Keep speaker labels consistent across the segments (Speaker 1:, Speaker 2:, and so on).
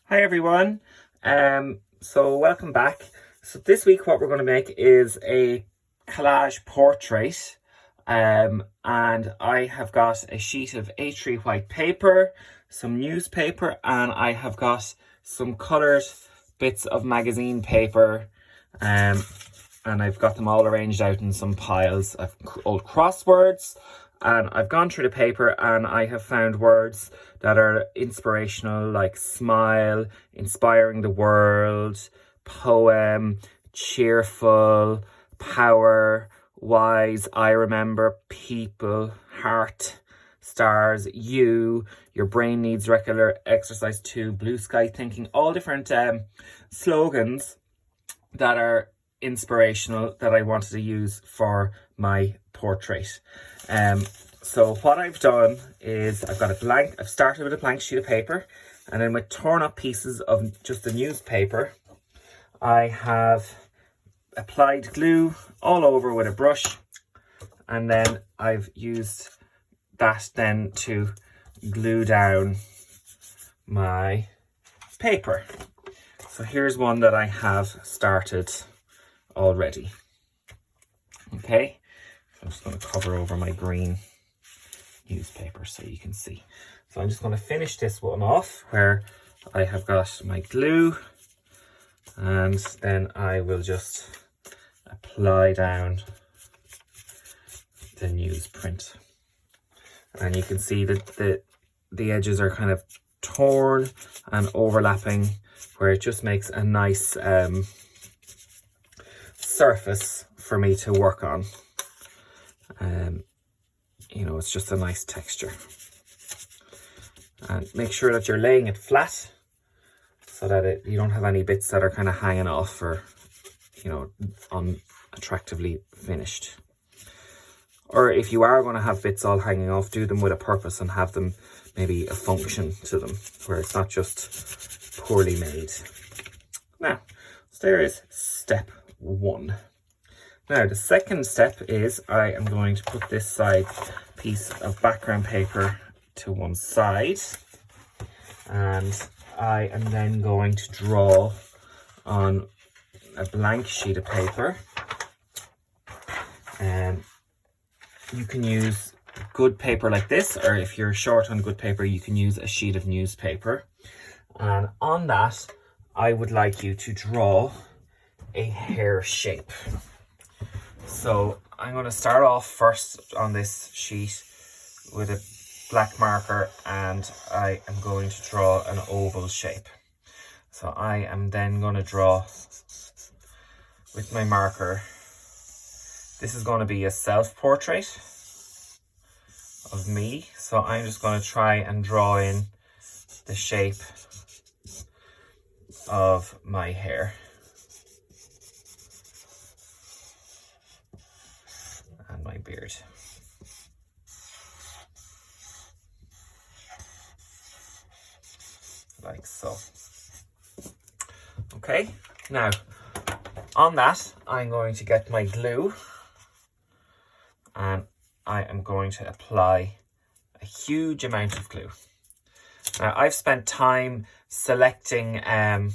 Speaker 1: Hi everyone. So welcome back. So this week what we're going to make is a collage portrait. And I have got a sheet of A3 white paper, some newspaper, and I have got some coloured bits of magazine paper. And I've got them all arranged out in some piles of old crosswords. And I've gone through the paper and I have found words that are inspirational, like smile, inspiring the world, poem, cheerful, power, wise, I remember, people, heart, stars, you, your brain needs regular exercise too, blue sky thinking, all different slogans that are inspirational that I wanted to use for my portrait. So what I've done is I've started with a blank sheet of paper, and then with torn up pieces of just the newspaper, I have applied glue all over with a brush, and then I've used that then to glue down my paper. So here's one that I have started already. Okay, I'm just going to cover over my green newspaper so you can see. So I'm just going to finish this one off where I have got my glue, and then I will just apply down the newsprint. And you can see that the edges are kind of torn and overlapping, where it just makes a nice surface for me to work on. You know, it's just a nice texture. And make sure that you're laying it flat so that you don't have any bits that are kind of hanging off or, you know, unattractively finished. Or if you are going to have bits all hanging off, do them with a purpose and have them maybe a function to them, where it's not just poorly made. Now, so there is step one. Now, the second step is I am going to put this side piece of background paper to one side, and I am then going to draw on a blank sheet of paper. And you can use good paper like this, or if you're short on good paper, you can use a sheet of newspaper. And on that, I would like you to draw a hair shape. So I'm going to start off first on this sheet with a black marker, and I am going to draw an oval shape. So I am then going to draw with my marker. This is going to be a self-portrait of me. So I'm just going to try and draw in the shape of my hair. And my beard. Like so. Okay, now on that I'm going to get my glue, and I am going to apply a huge amount of glue. Now I've spent time selecting a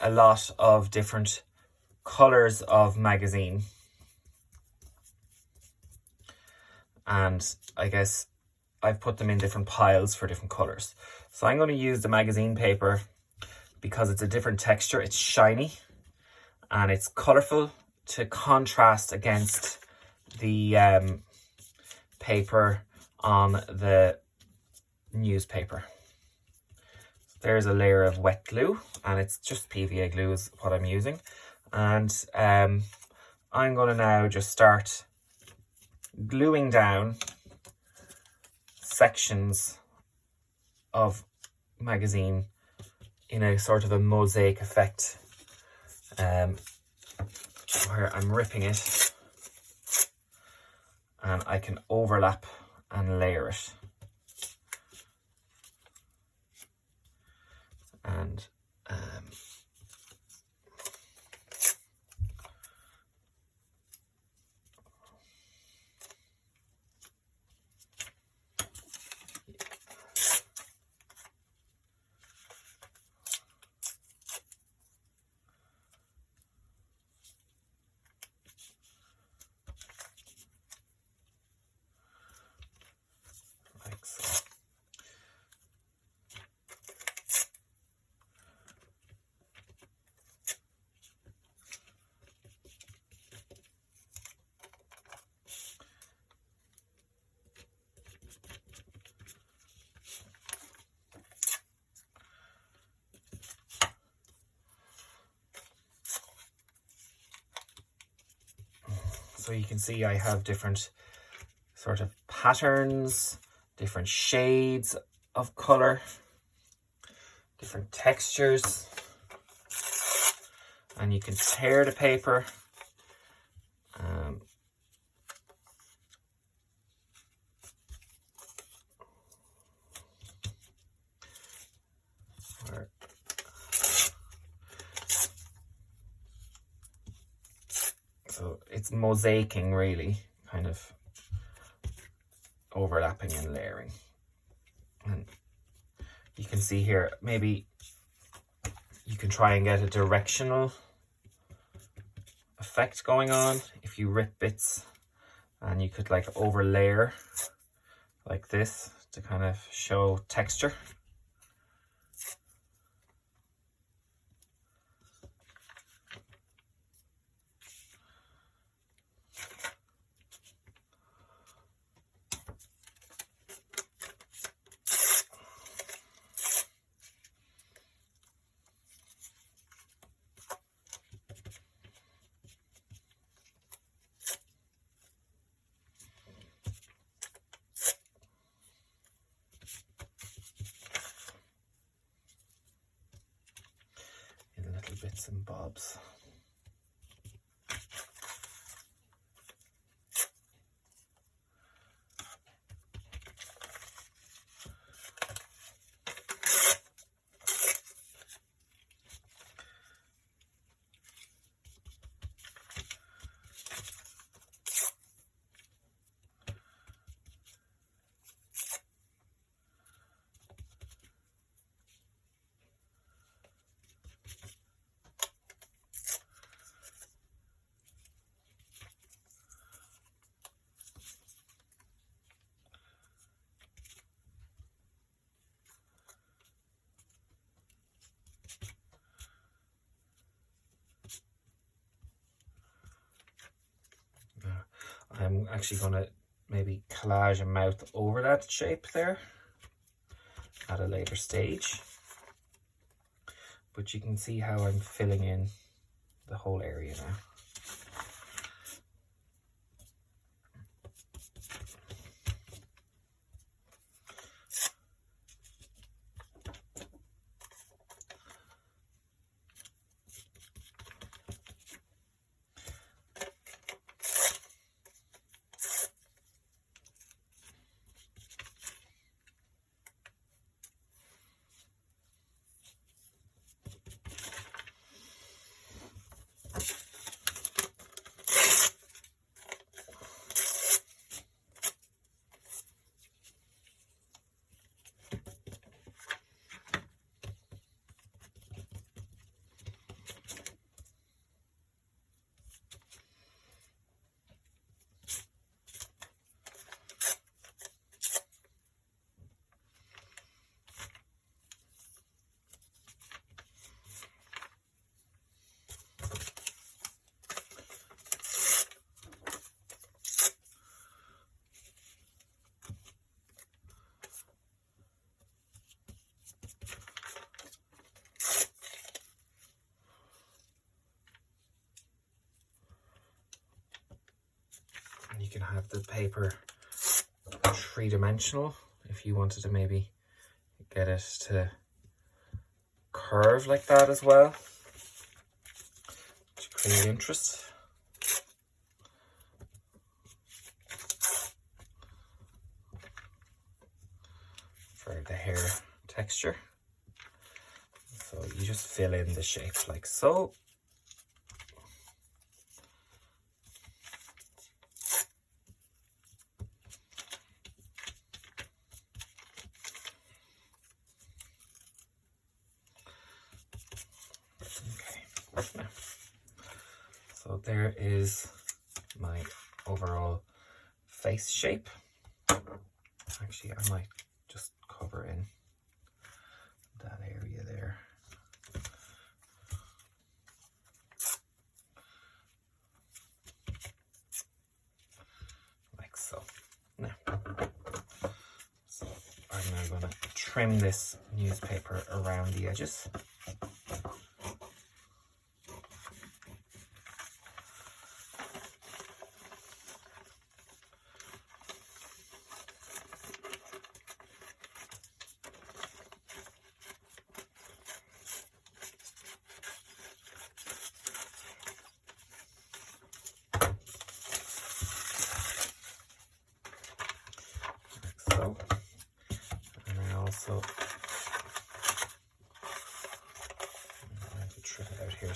Speaker 1: lot of different colours of magazine, and I guess I've put them in different piles for different colours. So I'm going to use the magazine paper because it's a different texture. It's shiny and it's colourful to contrast against the paper on the newspaper. There's a layer of wet glue, and it's just PVA glue is what I'm using. And I'm going to now just start gluing down sections of magazine in a sort of a mosaic effect, where I'm ripping it and I can overlap and layer it. And So you can see I have different sort of patterns, different shades of colour, different textures, and you can tear the paper. So it's mosaicing, really, kind of overlapping and layering. And you can see here, maybe you can try and get a directional effect going on if you rip bits, and you could like over layer like this to kind of show texture. Bits and bobs. I'm actually going to maybe collage a mouth over that shape there at a later stage. But you can see how I'm filling in the whole area now. You can have the paper three-dimensional if you wanted to maybe get it to curve like that as well, to create interest. For the hair texture. So you just fill in the shape like so. Okay. So there is my overall face shape. Actually, I might just cover in that area there. Like so. Now, so I'm now going to trim this newspaper around the edges.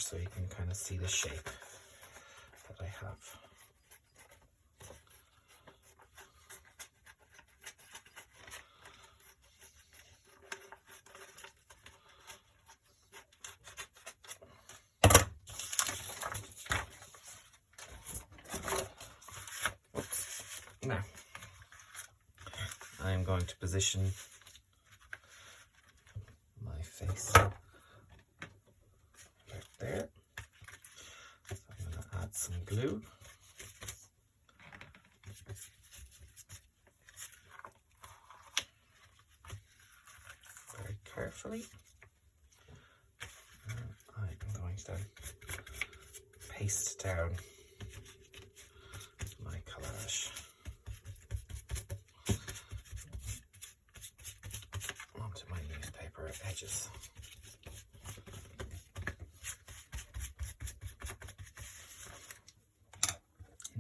Speaker 1: so you can kind of see the shape that I have. Now, I'm going to position my face right there. So I'm going to add some glue. Very carefully. I'm going to then paste down my collage onto my newspaper edges.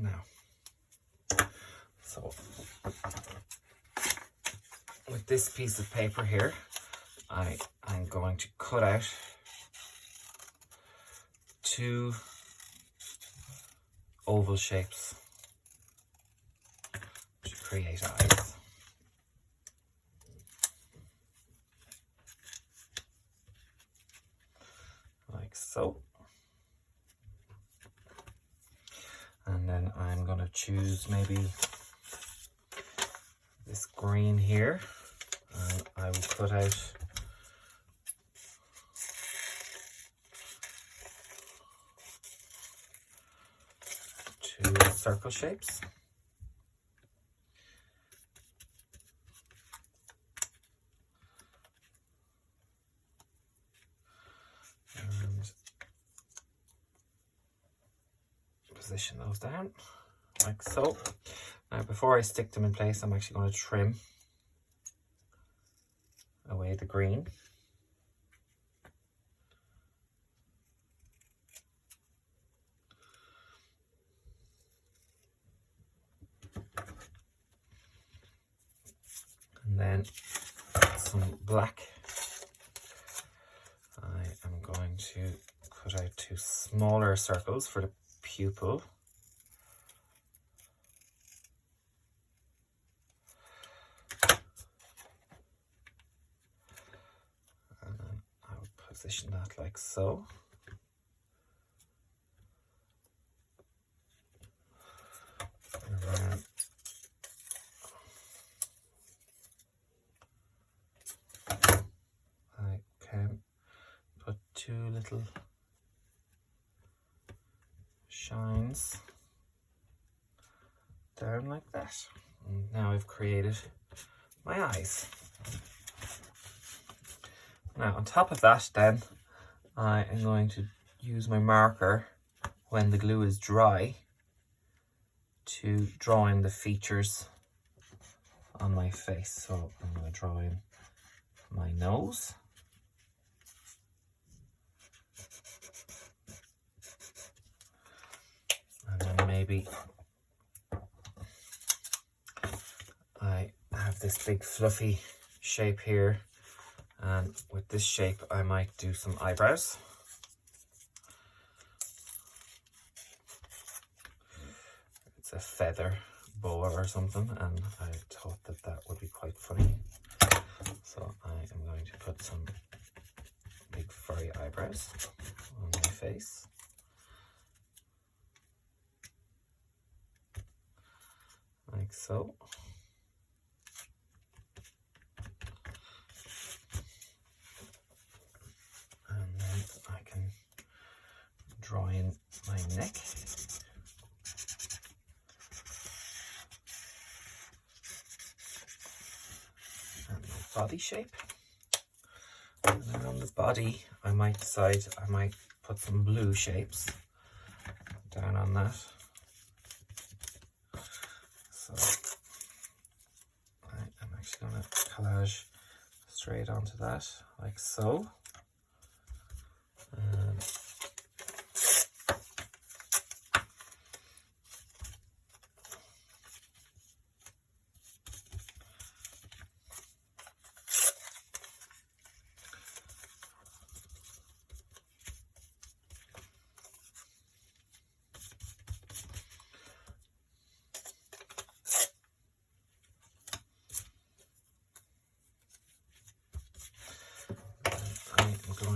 Speaker 1: Now, so with this piece of paper here, I'm going to cut out 2 oval shapes to create eyes. Like so. And then I'm going to choose maybe this green here, and I will cut out 2 circle shapes. And position those down like so. Now before I stick them in place, I'm actually going to trim away the green. And then some black. I am going to cut out 2 smaller circles for the pupil. And then I will position that like so. Around. I can put 2 little shines down like that. And now I've created my eyes. Now on top of that then, I am going to use my marker when the glue is dry to draw in the features on my face. So I'm going to draw in my nose. And then maybe I have this big fluffy shape here, and with this shape I might do some eyebrows. It's a feather boa or something, and I thought that that would be quite funny. So I am going to put some big furry eyebrows on my face. Like so. And then I can draw in my neck. And my body shape. And then on the body, I might decide I might put some blue shapes down on that. So I'm actually going to collage straight onto that, like so.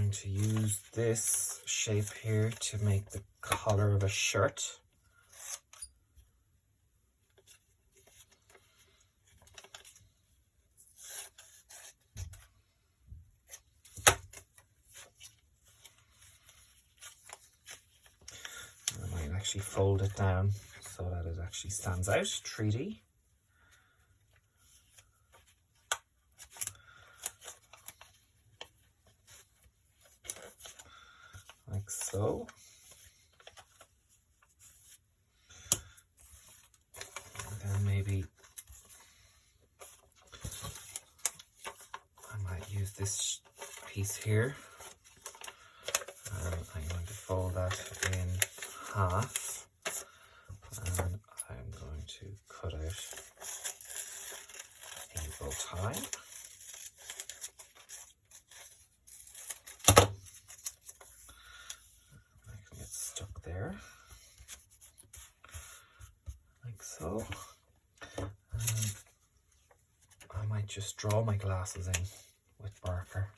Speaker 1: going to use this shape here to make the collar of a shirt. I might actually fold it down so that it actually stands out 3D. Like so. And then maybe I might use this piece here. And I'm going to fold that in half. And I'm going to cut out a bow tie. There, like so. And I might just draw my glasses in with marker.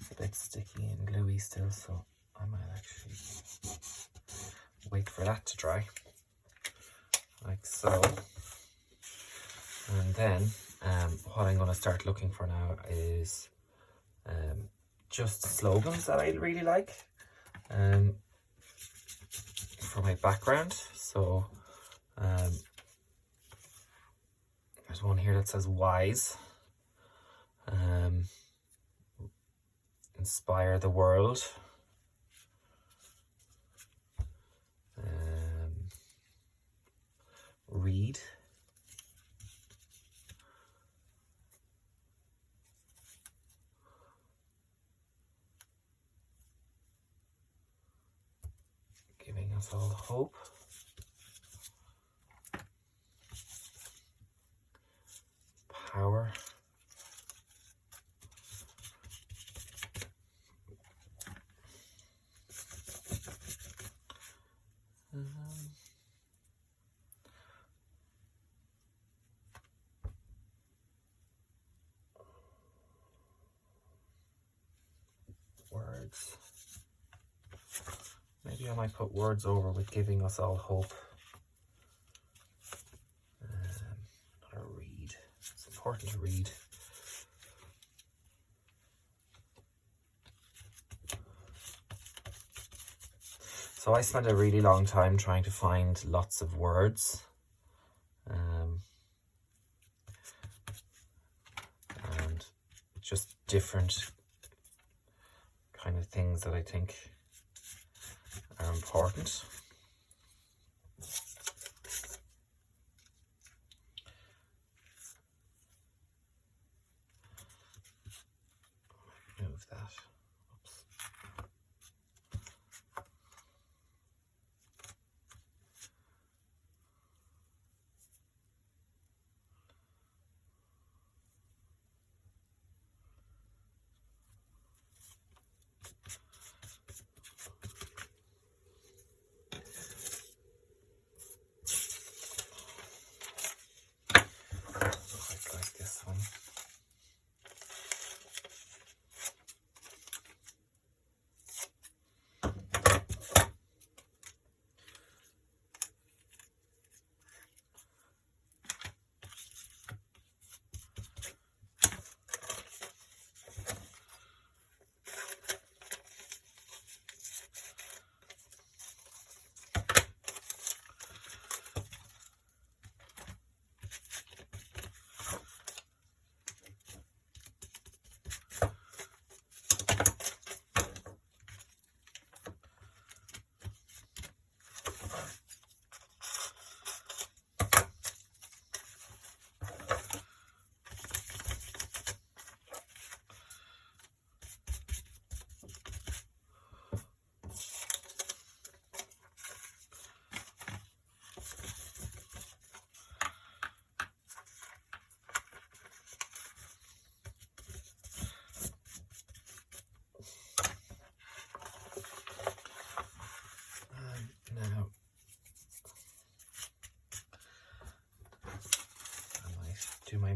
Speaker 1: It's a bit sticky and gluey still, so I might actually wait for that to dry, like so. And then what I'm going to start looking for now is just slogans that I really like for my background. So there's one here that says wise, inspire the world, read, giving us all hope, power, words. Maybe I might put words over with giving us all hope. Not a read. It's important to read. So I spent a really long time trying to find lots of words. And just different kind of things that I think are important. Move that. Oops.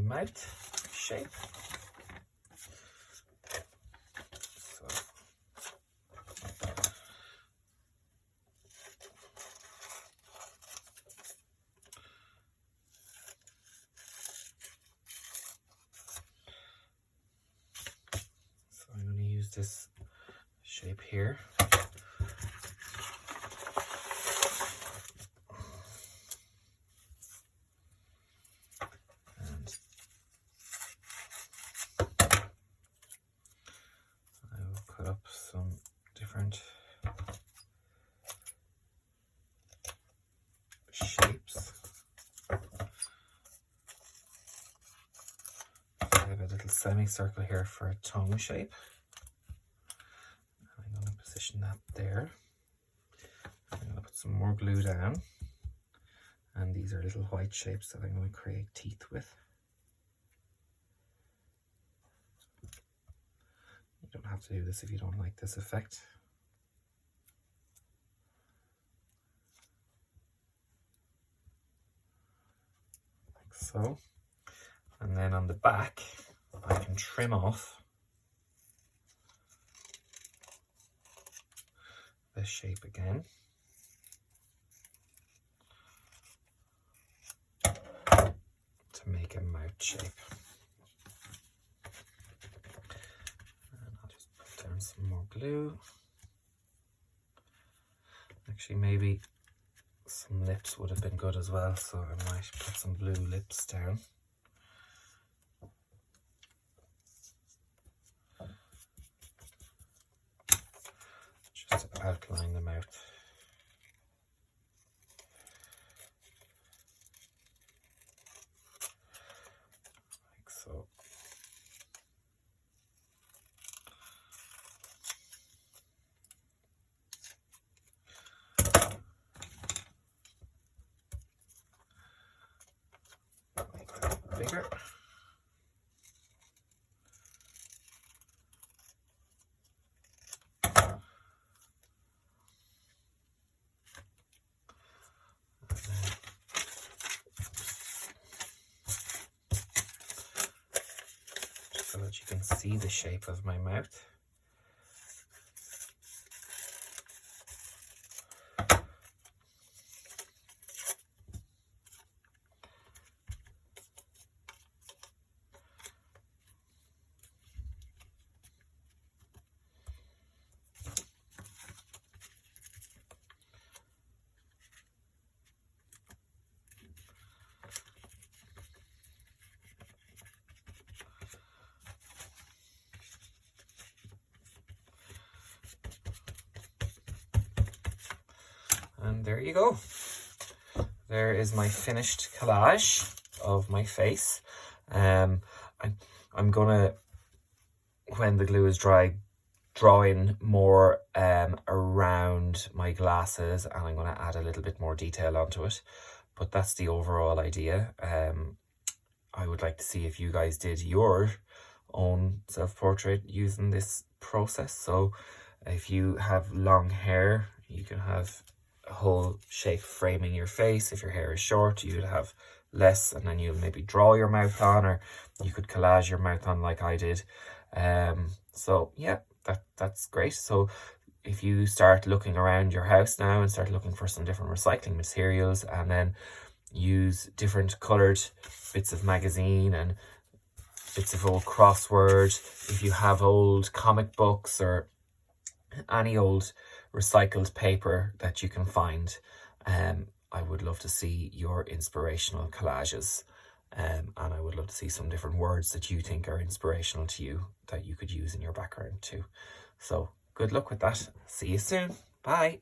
Speaker 1: mouth shape. So I'm going to use this shape here. Up some different shapes. I have a little semicircle here for a tongue shape. I'm going to position that there. I'm going to put some more glue down, and these are little white shapes that I'm going to create teeth with. You don't have to do this if you don't like this effect. Like so. And then on the back, I can trim off this shape again. To make a mouth shape. Some more glue. Actually, maybe some lips would have been good as well, so I might put some blue lips down. Just to outline the mouth. Like so. Bigger. Just so that you can see the shape of my mouth. And there you go. There is my finished collage of my face. I'm gonna, when the glue is dry, draw in more around my glasses, and I'm gonna add a little bit more detail onto it. But that's the overall idea. I would like to see if you guys did your own self-portrait using this process. So if you have long hair, you can have a whole shape framing your face. If your hair is short, you'd have less, and then you'll maybe draw your mouth on, or you could collage your mouth on like I did. So yeah, that's great. So if you start looking around your house now and start looking for some different recycling materials, and then use different coloured bits of magazine and bits of old crossword, if you have old comic books or any old recycled paper that you can find, I would love to see your inspirational collages, and I would love to see some different words that you think are inspirational to you that you could use in your background too. So good luck with that. See you soon. Bye.